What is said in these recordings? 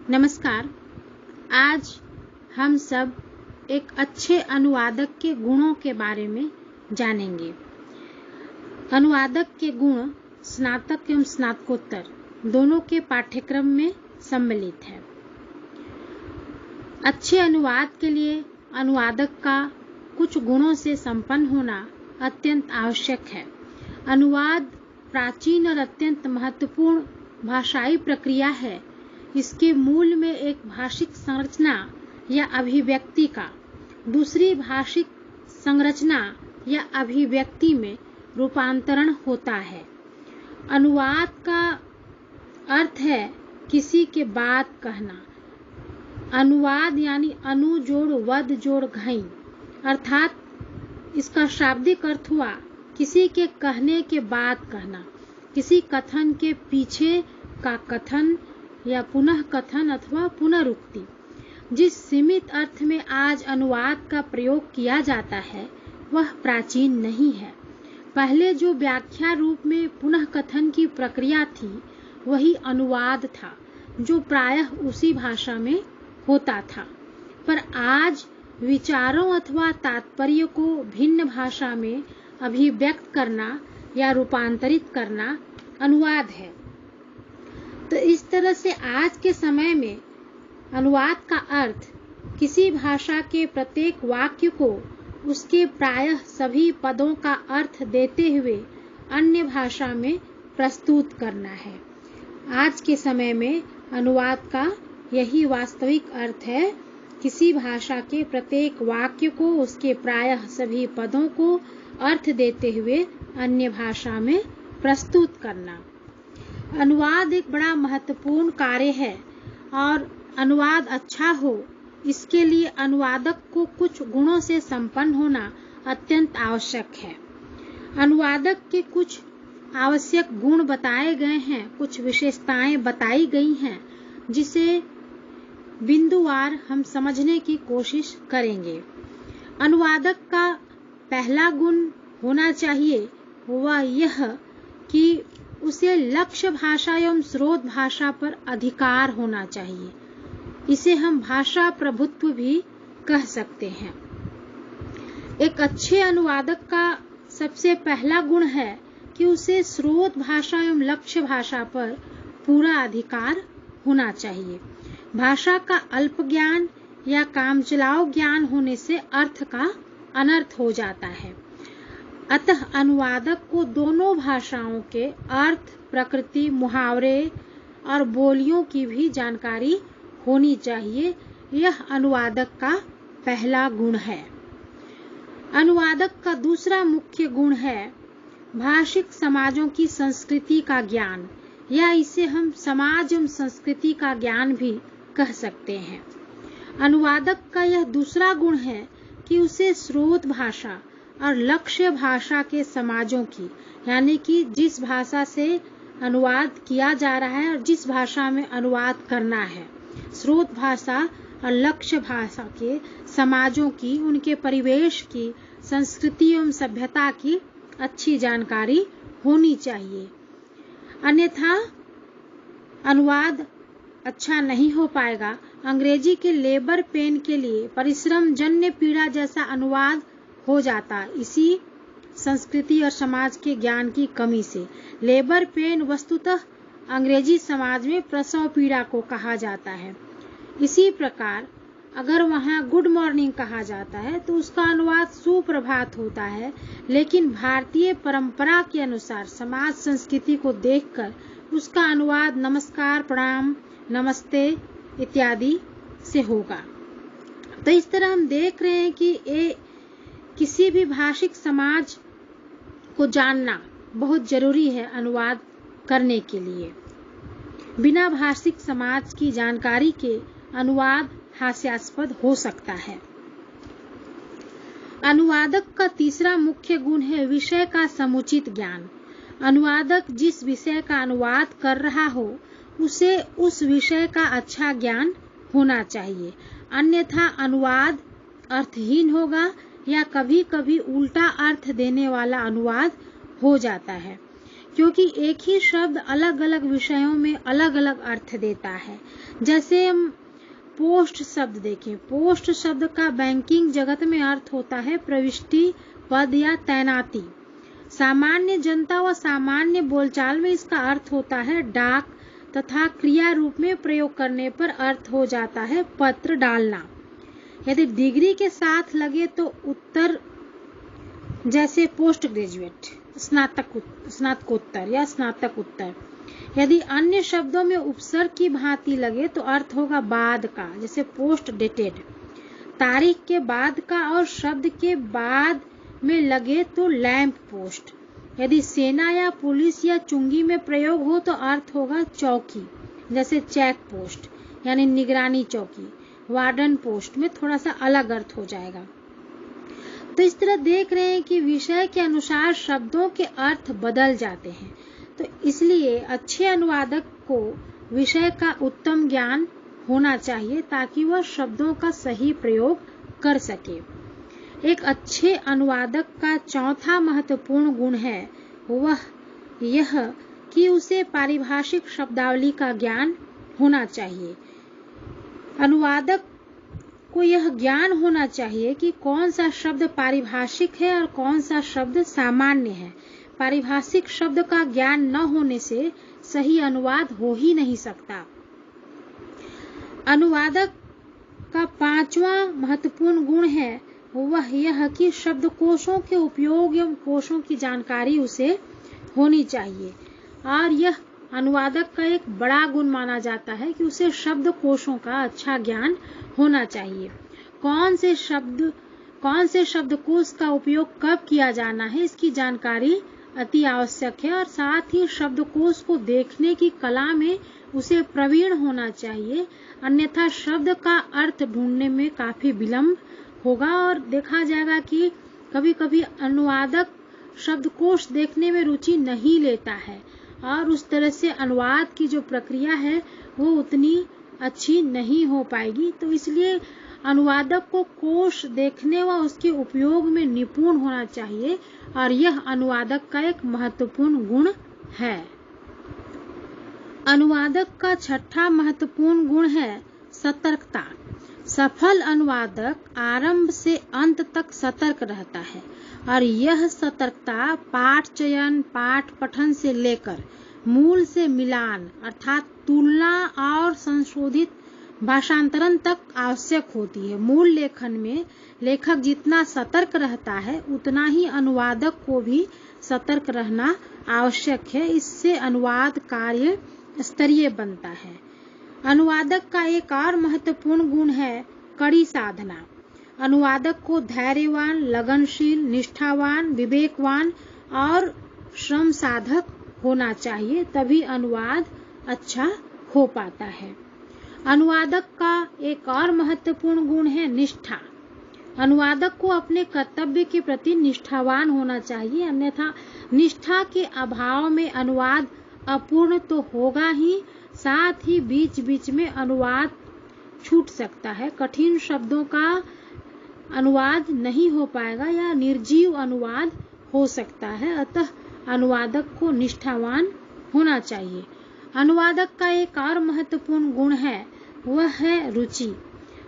नमस्कार। आज हम सब एक अच्छे अनुवादक के गुणों के बारे में जानेंगे। अनुवादक के गुण स्नातक एवं स्नातकोत्तर दोनों के पाठ्यक्रम में सम्मिलित है। अच्छे अनुवाद के लिए अनुवादक का कुछ गुणों से संपन्न होना अत्यंत आवश्यक है। अनुवाद प्राचीन और अत्यंत महत्वपूर्ण भाषाई प्रक्रिया है। इसके मूल में एक भाषिक संरचना या अभिव्यक्ति का दूसरी भाषिक संरचना या अभिव्यक्ति में रूपांतरण होता है। अनुवाद का अर्थ है किसी के बात कहना। अनुवाद यानी अनु जोड़ वद जोड़ घई, अर्थात इसका शाब्दिक अर्थ हुआ किसी के कहने के बाद कहना, किसी कथन के पीछे का कथन या पुनः कथन अथवा पुनरुक्ति। जिस सीमित अर्थ में आज अनुवाद का प्रयोग किया जाता है वह प्राचीन नहीं है। पहले जो व्याख्या रूप में पुनः कथन की प्रक्रिया थी वही अनुवाद था, जो प्रायः उसी भाषा में होता था। पर आज विचारों अथवा तात्पर्य को भिन्न भाषा में अभिव्यक्त करना या रूपांतरित करना अनुवाद है। तो इस तरह से आज के समय में अनुवाद का अर्थ किसी भाषा के प्रत्येक वाक्य को उसके प्रायः सभी पदों का अर्थ देते हुए अन्य भाषा में प्रस्तुत करना है। आज के समय में अनुवाद का यही वास्तविक अर्थ है, किसी भाषा के प्रत्येक वाक्य को उसके प्रायः सभी पदों को अर्थ देते हुए अन्य भाषा में प्रस्तुत करना। अनुवाद एक बड़ा महत्वपूर्ण कार्य है और अनुवाद अच्छा हो इसके लिए अनुवादक को कुछ गुणों से संपन्न होना अत्यंत आवश्यक है। अनुवादक के कुछ आवश्यक गुण बताए गए हैं, कुछ विशेषताएं बताई गई हैं, जिसे बिंदुवार हम समझने की कोशिश करेंगे। अनुवादक का पहला गुण होना चाहिए वह यह कि उसे लक्ष्य भाषा एवं स्रोत भाषा पर अधिकार होना चाहिए। इसे हम भाषा प्रभुत्व भी कह सकते हैं। एक अच्छे अनुवादक का सबसे पहला गुण है कि उसे स्रोत भाषा एवं लक्ष्य भाषा पर पूरा अधिकार होना चाहिए। भाषा का अल्प ज्ञान या कामचलाऊ ज्ञान होने से अर्थ का अनर्थ हो जाता है। अतः अनुवादक को दोनों भाषाओं के अर्थ, प्रकृति, मुहावरे और बोलियों की भी जानकारी होनी चाहिए। यह अनुवादक का पहला गुण है। अनुवादक का दूसरा मुख्य गुण है भाषिक समाजों की संस्कृति का ज्ञान, या इसे हम समाज एवं संस्कृति का ज्ञान भी कह सकते हैं। अनुवादक का यह दूसरा गुण है कि उसे स्रोत भाषा और लक्ष्य भाषा के समाजों की, यानी कि जिस भाषा से अनुवाद किया जा रहा है और जिस भाषा में अनुवाद करना है, स्रोत भाषा और लक्ष्य भाषा के समाजों की, उनके परिवेश की, संस्कृति एवं सभ्यता की अच्छी जानकारी होनी चाहिए। अन्यथा अनुवाद अच्छा नहीं हो पाएगा। अंग्रेजी के लेबर पेन के लिए परिश्रम जन्य पीड़ा जैसा अनुवाद हो जाता इसी संस्कृति और समाज के ज्ञान की कमी से। लेबर पेन वस्तुतः अंग्रेजी समाज में प्रसव पीड़ा को कहा जाता है। इसी प्रकार अगर वहाँ गुड मॉर्निंग कहा जाता है तो उसका अनुवाद सुप्रभात होता है, लेकिन भारतीय परंपरा के अनुसार समाज संस्कृति को देखकर उसका अनुवाद नमस्कार, प्रणाम, नमस्ते इत्यादि से होगा। तो इस तरह हम देख रहे हैं कि किसी भी भाषिक समाज को जानना बहुत जरूरी है अनुवाद करने के लिए। बिना भाषिक समाज की जानकारी के अनुवाद हास्यास्पद हो सकता है। अनुवादक का तीसरा मुख्य गुण है विषय का समुचित ज्ञान। अनुवादक जिस विषय का अनुवाद कर रहा हो उसे उस विषय का अच्छा ज्ञान होना चाहिए, अन्यथा अनुवाद अर्थहीन होगा या कभी कभी उल्टा अर्थ देने वाला अनुवाद हो जाता है। क्योंकि एक ही शब्द अलग अलग विषयों में अलग अलग अर्थ देता है। जैसे हम पोस्ट शब्द देखें, पोस्ट शब्द का बैंकिंग जगत में अर्थ होता है प्रविष्टि, पद या तैनाती। सामान्य जनता व सामान्य बोलचाल में इसका अर्थ होता है डाक तथा क्रिया रूप में प्रयोग करने पर अर्थ हो जाता है पत्र डालना। यदि डिग्री के साथ लगे तो उत्तर, जैसे पोस्ट ग्रेजुएट, स्नातकोत्तर या स्नातक उत्तर। यदि अन्य शब्दों में उपसर्ग की भांति लगे तो अर्थ होगा बाद का, जैसे पोस्ट डेटेड। तारीख के बाद का और शब्द के बाद में लगे तो लैंप पोस्ट। यदि सेना या पुलिस या चुंगी में प्रयोग हो तो अर्थ होगा चौकी, जैसे चेक पोस्ट यानी निगरानी चौकी। वार्डन पोस्ट में थोड़ा सा अलग अर्थ हो जाएगा। तो इस तरह देख रहे हैं कि विषय के अनुसार शब्दों के अर्थ बदल जाते हैं। तो इसलिए अच्छे अनुवादक को विषय का उत्तम ज्ञान होना चाहिए ताकि वह शब्दों का सही प्रयोग कर सके। एक अच्छे अनुवादक का चौथा महत्वपूर्ण गुण है वह यह कि उसे पारिभाषिक शब्दावली का ज्ञान होना चाहिए। अनुवादक को यह ज्ञान होना चाहिए कि कौन सा शब्द पारिभाषिक है और कौन सा शब्द सामान्य है। पारिभाषिक शब्द का ज्ञान न होने से सही अनुवाद हो ही नहीं सकता। अनुवादक का पांचवा महत्वपूर्ण गुण है वह यह कि शब्दकोशों के उपयोग एवं कोशों की जानकारी उसे होनी चाहिए। और यह अनुवादक का एक बड़ा गुण माना जाता है कि उसे शब्दकोशों का अच्छा ज्ञान होना चाहिए। कौन से शब्दकोश का उपयोग कब किया जाना है इसकी जानकारी अति आवश्यक है। और साथ ही शब्दकोश को देखने की कला में उसे प्रवीण होना चाहिए, अन्यथा शब्द का अर्थ ढूंढने में काफी विलंब होगा। और देखा जाएगा कि कभी कभी अनुवादक शब्दकोश देखने में रुचि नहीं लेता है और उस तरह से अनुवाद की जो प्रक्रिया है वो उतनी अच्छी नहीं हो पाएगी। तो इसलिए अनुवादक को कोश देखने व उसके उपयोग में निपुण होना चाहिए और यह अनुवादक का एक महत्वपूर्ण गुण है। अनुवादक का छठा महत्वपूर्ण गुण है सतर्कता। सफल अनुवादक आरंभ से अंत तक सतर्क रहता है और यह सतर्कता पाठ चयन, पाठ पठन से लेकर मूल से मिलान अर्थात तुलना और संशोधित भाषांतरण तक आवश्यक होती है। मूल लेखन में लेखक जितना सतर्क रहता है उतना ही अनुवादक को भी सतर्क रहना आवश्यक है। इससे अनुवाद कार्य स्तरीय बनता है। अनुवादक का एक और महत्वपूर्ण गुण है कड़ी साधना। अनुवादक को धैर्यवान, लगनशील, निष्ठावान, विवेकवान और श्रम साधक होना चाहिए, तभी अनुवाद अच्छा हो पाता है। अनुवादक का एक और महत्वपूर्ण गुण है निष्ठा। अनुवादक को अपने कर्तव्य के प्रति निष्ठावान होना चाहिए, अन्यथा निष्ठा के अभाव में अनुवाद अपूर्ण तो होगा ही, साथ ही बीच बीच में अनुवाद छूट सकता है, कठिन शब्दों का अनुवाद नहीं हो पाएगा या निर्जीव अनुवाद हो सकता है। अतः अनुवादक को निष्ठावान होना चाहिए। अनुवादक का एक और महत्वपूर्ण गुण है वह है रुचि।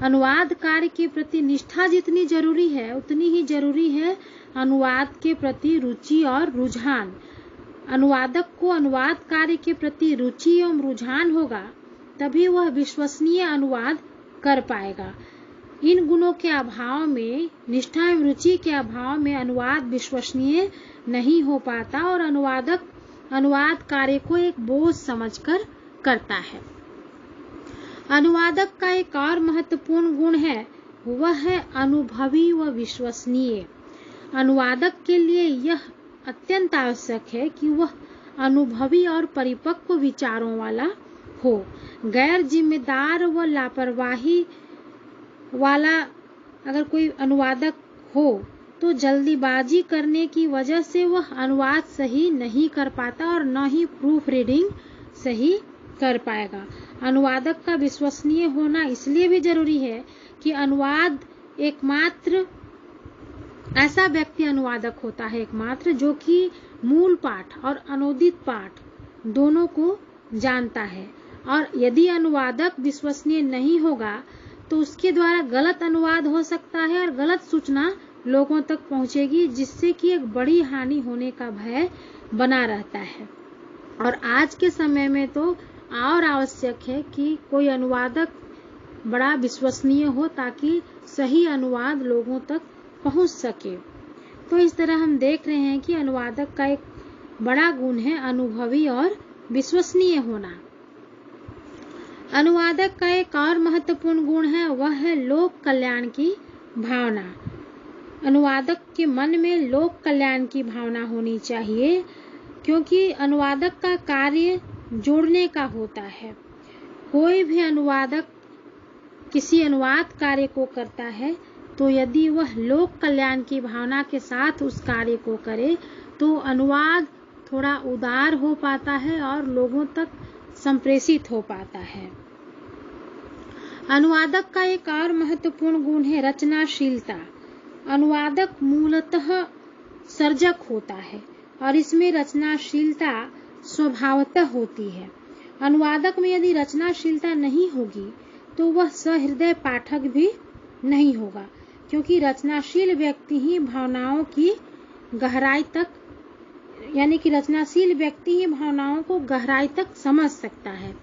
अनुवाद कार्य के प्रति निष्ठा जितनी जरूरी है उतनी ही जरूरी है अनुवाद के प्रति रुचि और रुझान। अनुवादक को अनुवाद कार्य के प्रति रुचि एवं रुझान होगा तभी वह विश्वसनीय अनुवाद कर पाएगा। इन गुणों के अभाव में, निष्ठा एवं रुचि के अभाव में अनुवाद विश्वसनीय नहीं हो पाता और अनुवादक अनुवाद कार्य को एक बोझ समझकर करता है। अनुवादक का एक और महत्वपूर्ण गुण है वह है अनुभवी व विश्वसनीय। अनुवादक के लिए यह अत्यंत आवश्यक है कि वह अनुभवी और परिपक्व विचारों वाला हो। गैर जिम्मेदार व लापरवाही वाला अगर कोई अनुवादक हो तो जल्दीबाजी करने की वजह से वह अनुवाद सही नहीं कर पाता और न ही प्रूफ रीडिंग सही कर पाएगा। अनुवादक का विश्वसनीय होना इसलिए भी जरूरी है कि अनुवाद एकमात्र ऐसा व्यक्ति अनुवादक होता है एकमात्र जो कि मूल पाठ और अनूदित पाठ दोनों को जानता है। और यदि अनुवादक विश्वसनीय नहीं होगा तो उसके द्वारा गलत अनुवाद हो सकता है और गलत सूचना लोगों तक पहुंचेगी, जिससे कि एक बड़ी हानि होने का भय बना रहता है। और आज के समय में तो और आवश्यक है कि कोई अनुवादक बड़ा विश्वसनीय हो ताकि सही अनुवाद लोगों तक पहुंच सके। तो इस तरह हम देख रहे हैं कि अनुवादक का एक बड़ा गुण है अनुभवी और विश्वसनीय होना। अनुवादक का एक और महत्वपूर्ण गुण है, वह है लोक कल्याण की भावना। अनुवादक के मन में लोक कल्याण की भावना होनी चाहिए, क्योंकि अनुवादक का कार्य जोड़ने का होता है। कोई भी अनुवादक किसी अनुवाद कार्य को करता है तो यदि वह लोक कल्याण की भावना के साथ उस कार्य को करे तो अनुवाद थोड़ा उदार हो पाता है और लोगों तक संप्रेषित हो पाता है। अनुवादक का एक और महत्वपूर्ण गुण है रचनाशीलता। अनुवादक मूलतः सर्जक होता है और इसमें रचनाशीलता स्वभावतः होती है। अनुवादक में यदि रचनाशीलता नहीं होगी तो वह सहृदय पाठक भी नहीं होगा, क्योंकि रचनाशील व्यक्ति ही भावनाओं की गहराई तक भावनाओं को गहराई तक समझ सकता है।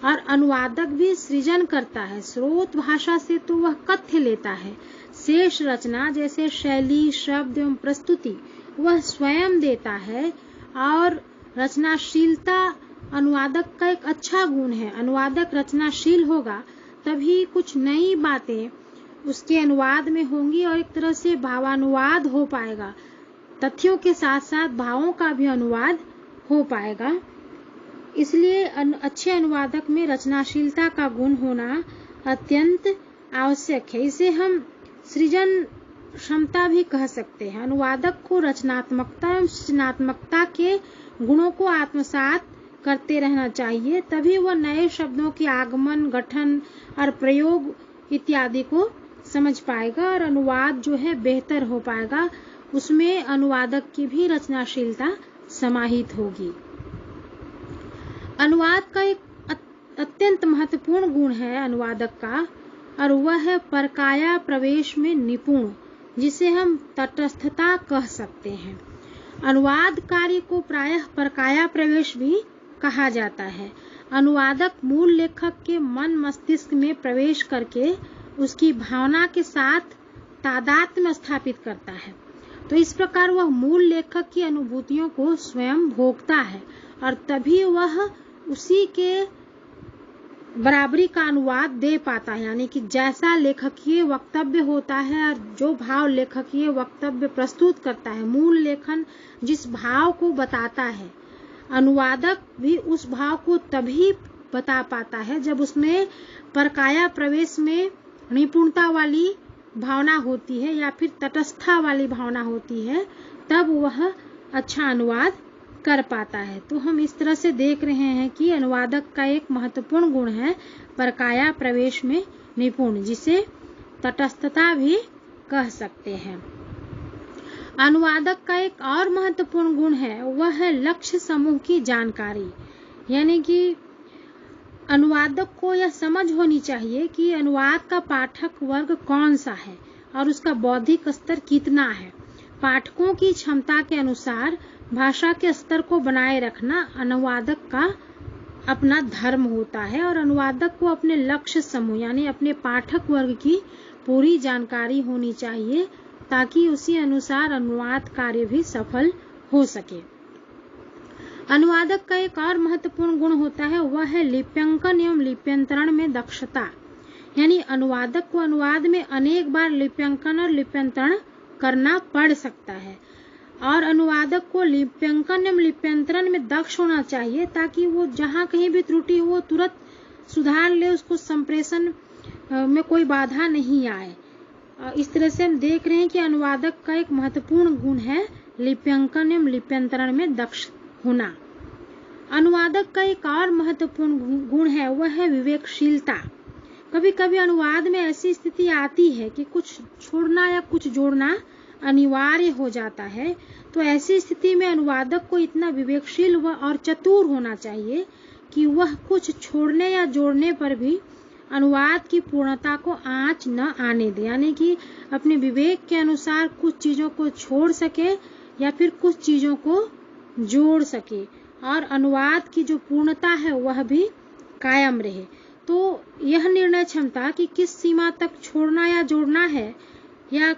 और अनुवादक भी सृजन करता है। स्रोत भाषा से तो वह कथ्य लेता है, शेष रचना जैसे शैली, शब्द एवं प्रस्तुति वह स्वयं देता है। और रचनाशीलता अनुवादक का एक अच्छा गुण है। अनुवादक रचनाशील होगा तभी कुछ नई बातें उसके अनुवाद में होंगी और एक तरह से भावानुवाद हो पाएगा। तथ्यों के साथ साथ भावों का भी अनुवाद हो पाएगा। इसलिए अच्छे अनुवादक में रचनाशीलता का गुण होना अत्यंत आवश्यक है। इसे हम सृजन क्षमता भी कह सकते हैं। अनुवादक को रचनात्मकता एवं सृजनात्मकता के गुणों को आत्मसात करते रहना चाहिए, तभी वह नए शब्दों के आगमन, गठन और प्रयोग इत्यादि को समझ पाएगा और अनुवाद जो है बेहतर हो पाएगा। उसमें अनुवादक की भी रचनाशीलता समाहित होगी। अनुवाद का एक अत्यंत महत्वपूर्ण गुण है अनुवादक का, और वह है परकाया प्रवेश में निपुण, जिसे हम तटस्थता कह सकते हैं। अनुवाद कार्य को प्रायः परकाया प्रवेश भी कहा जाता है। अनुवादक मूल लेखक के मन मस्तिष्क में प्रवेश करके उसकी भावना के साथ तादात्म्य स्थापित करता है। तो इस प्रकार वह मूल लेखक की अनुभूतियों को स्वयं भोगता है और तभी वह उसी के बराबरी का अनुवाद दे पाता है। यानी कि जैसा लेखकीय वक्तव्य होता है और जो भाव लेखकीय वक्तव्य प्रस्तुत करता है, मूल लेखन जिस भाव को बताता है, अनुवादक भी उस भाव को तभी बता पाता है जब उसमें परकाया प्रवेश में निपुणता वाली भावना होती है या फिर तटस्थता वाली भावना होती है, तब वह अच्छा अनुवाद कर पाता है। तो हम इस तरह से देख रहे हैं कि अनुवादक का एक महत्वपूर्ण गुण है परकाया प्रवेश में निपुण, जिसे तटस्थता भी कह सकते हैं। अनुवादक का एक और महत्वपूर्ण गुण है, वह है लक्ष्य समूह की जानकारी। यानी कि अनुवादक को यह समझ होनी चाहिए कि अनुवाद का पाठक वर्ग कौन सा है और उसका बौद्धिक स्तर कितना है। पाठकों की क्षमता के अनुसार भाषा के स्तर को बनाए रखना अनुवादक का अपना धर्म होता है और अनुवादक को अपने लक्ष्य समूह यानी अपने पाठक वर्ग की पूरी जानकारी होनी चाहिए ताकि उसी अनुसार अनुवाद कार्य भी सफल हो सके। अनुवादक का एक और महत्वपूर्ण गुण होता है, वह है लिप्यंकन एवं लिप्यंतरण में दक्षता। यानी अनुवादक को अनुवाद में अनेक बार लिप्यंकन और लिप्यंतरण करना पड़ सकता है और अनुवादक को लिप्यंकन एवं लिप्यंतरण में दक्ष होना चाहिए ताकि वो जहाँ कहीं भी त्रुटि हो तुरंत सुधार ले, उसको संप्रेषण में कोई बाधा नहीं आए। इस तरह से हम देख रहे हैं कि अनुवादक का एक महत्वपूर्ण गुण है लिप्यंकन एवं लिप्यंतरण में दक्ष होना। अनुवादक का एक और महत्वपूर्ण गुण है, वह है विवेकशीलता। कभी कभी अनुवाद में ऐसी स्थिति आती है कि कुछ छोड़ना या कुछ जोड़ना अनिवार्य हो जाता है, तो ऐसी स्थिति में अनुवादक को इतना विवेकशील और चतुर होना चाहिए कि वह कुछ छोड़ने या जोड़ने पर भी अनुवाद की पूर्णता को आंच न आने दे, यानी कि अपने विवेक के अनुसार कुछ चीजों को छोड़ सके या फिर कुछ चीजों को जोड़ सके और अनुवाद की जो पूर्णता है वह भी कायम रहे। तो यह निर्णय क्षमता कि किस सीमा तक छोड़ना या जोड़ना है या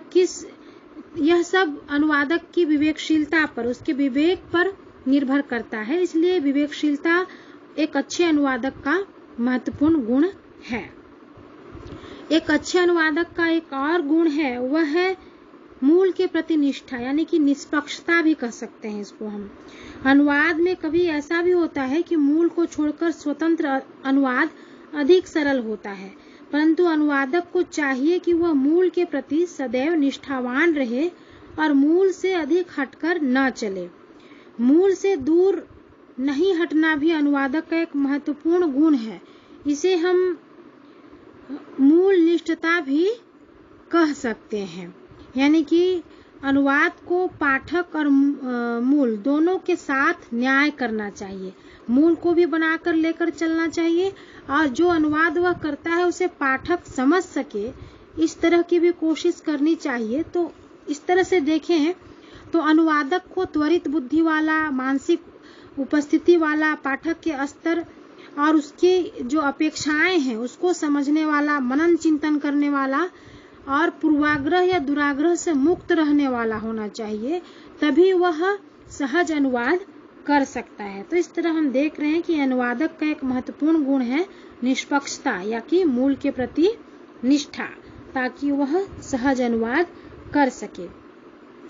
यह सब अनुवादक की विवेकशीलता पर, उसके विवेक पर निर्भर करता है। इसलिए विवेकशीलता एक अच्छे अनुवादक का महत्वपूर्ण गुण है। एक अच्छे अनुवादक का एक और गुण है, वह है मूल के प्रति निष्ठा, यानी कि निष्पक्षता भी कह सकते हैं इसको हम। अनुवाद में कभी ऐसा भी होता है कि मूल को छोड़कर स्वतंत्र अनुवाद अधिक सरल होता है, परंतु अनुवादक को चाहिए कि वह मूल के प्रति सदैव निष्ठावान रहे और मूल से अधिक हटकर न चले। मूल से दूर नहीं हटना भी अनुवादक का एक महत्वपूर्ण गुण है। इसे हम मूल निष्ठता भी कह सकते हैं, यानी कि अनुवाद को पाठक और मूल दोनों के साथ न्याय करना चाहिए। मूल को भी बनाकर लेकर चलना चाहिए और जो अनुवाद वह करता है उसे पाठक समझ सके, इस तरह की भी कोशिश करनी चाहिए। तो इस तरह से देखें तो अनुवादक को त्वरित बुद्धि वाला, मानसिक उपस्थिति वाला, पाठक के स्तर और उसकी जो अपेक्षाएं हैं उसको समझने वाला, मनन चिंतन करने वाला और पूर्वाग्रह या दुराग्रह से मुक्त रहने वाला होना चाहिए, तभी वह सहज अनुवाद कर सकता है। तो इस तरह हम देख रहे हैं कि अनुवादक का एक महत्वपूर्ण गुण है निष्पक्षता, या कि मूल के प्रति निष्ठा, ताकि वह सहज अनुवाद कर सके।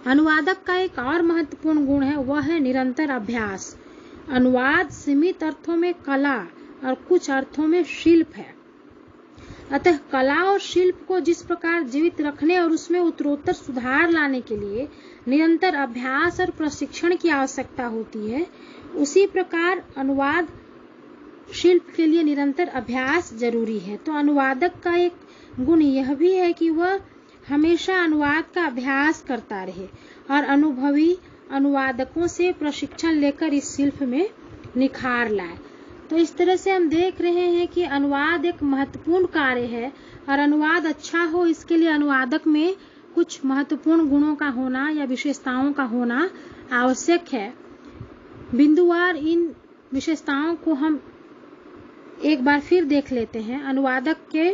अनुवादक का एक और महत्वपूर्ण गुण है, वह है निरंतर अभ्यास। अनुवाद सीमित अर्थों में कला और कुछ अर्थों में शिल्प है। अतः कला और शिल्प को जिस प्रकार जीवित रखने और उसमें उत्तरोत्तर सुधार लाने के लिए निरंतर अभ्यास और प्रशिक्षण की आवश्यकता होती है, उसी प्रकार अनुवाद शिल्प के लिए निरंतर अभ्यास जरूरी है। तो अनुवादक का एक गुण यह भी है कि वह हमेशा अनुवाद का अभ्यास करता रहे और अनुभवी अनुवादकों से प्रशिक्षण लेकर इस शिल्प में निखार लाए। तो इस तरह से हम देख रहे हैं कि अनुवाद एक महत्वपूर्ण कार्य है और अनुवाद अच्छा हो इसके लिए अनुवादक में कुछ महत्वपूर्ण गुणों का होना या विशेषताओं का होना आवश्यक है। बिंदुवार इन विशेषताओं को हम एक बार फिर देख लेते हैं। अनुवादक के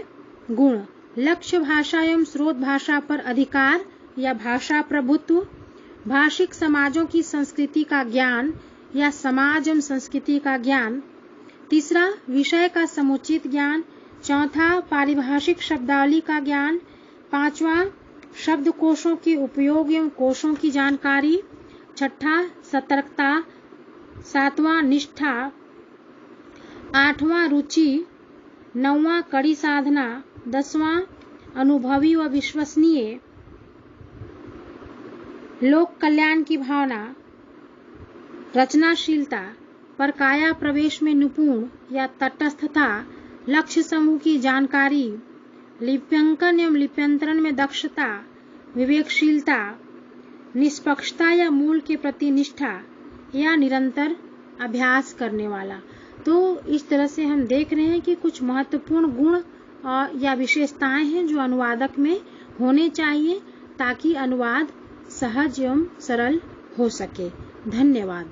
गुण: लक्ष्य भाषा एवं स्रोत भाषा पर अधिकार या भाषा प्रभुत्व, भाषिक समाजों की संस्कृति का ज्ञान या समाज एवं संस्कृति का ज्ञान। तीसरा, विषय का समुचित ज्ञान। चौथा, पारिभाषिक शब्दावली का ज्ञान। पांचवा, शब्दकोशों के उपयोग एवं कोशों की जानकारी। छठा, सतर्कता। सातवां, निष्ठा। आठवां, रुचि। नौवां, कड़ी साधना। 10वां, अनुभवी व विश्वसनीय। लोक कल्याण की भावना। रचनाशीलता, परकाया प्रवेश में निपुण या तटस्थता, लक्ष्य समूह की जानकारी, लिप्यंकन एवं लिप्यंतरण में दक्षता, विवेकशीलता, निष्पक्षता या मूल के प्रति निष्ठा या निरंतर अभ्यास करने वाला। तो इस तरह से हम देख रहे हैं कि कुछ महत्वपूर्ण गुण और या विशेषताएं हैं जो अनुवादक में होने चाहिए ताकि अनुवाद सहज एवं सरल हो सके। धन्यवाद।